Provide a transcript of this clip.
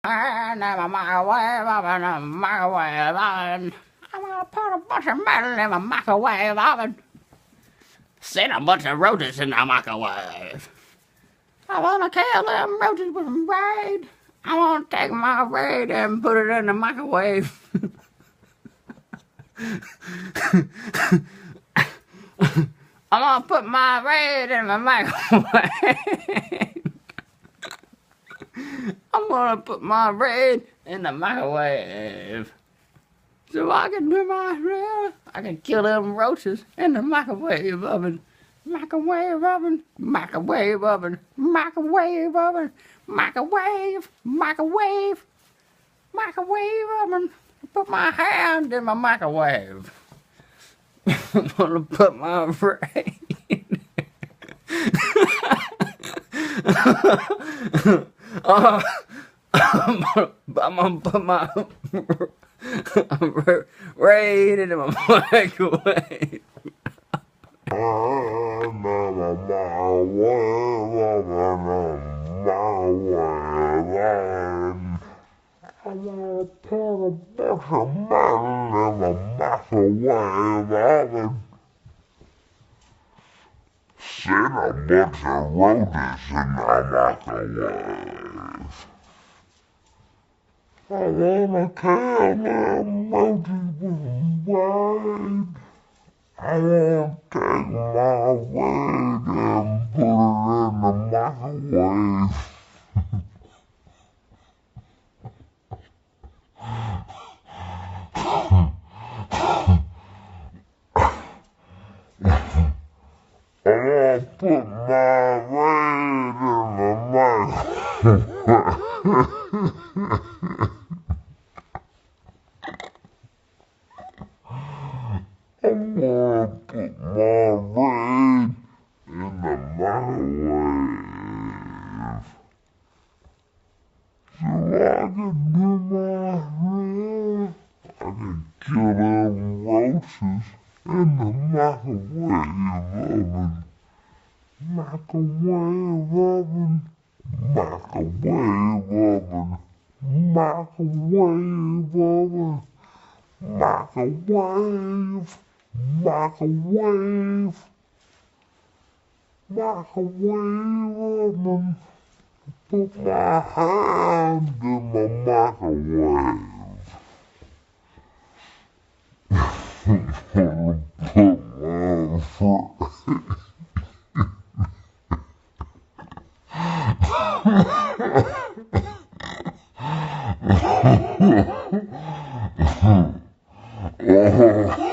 And in my microwave oven, in my microwave oven. I'm gonna put a bunch of metal in my microwave oven. Set a bunch of roaches in the microwave. I wanna kill them roaches with some raid. I wanna take my raid and put it in the microwave. I'm gonna put my raid in my microwave. I'm gonna put my raid in the microwave. So I can do my raid. I can kill them roaches in the microwave oven. Microwave oven, microwave oven, microwave oven, microwave, microwave, microwave oven. Put my hand in my microwave. I'm gonna put my raid. I'm gonna put my raid in my microwave. I wanna put a bunch of metal in the microwave oven. Set a bunch of roaches in the microwave. I wanna kill them roaches with a blade. I wanna take my weight and put it in the microwave. I wanna put my weight in the microwave. I'm gonna put my weight in the microwave. So I can do my hair. I can kill them roaches in the microwave oven. Microwave oven. Microwave oven. Microwave oven. Microwave. Microwave. Microwave oven. Put my hand in the microwave. Put my foot. Oh.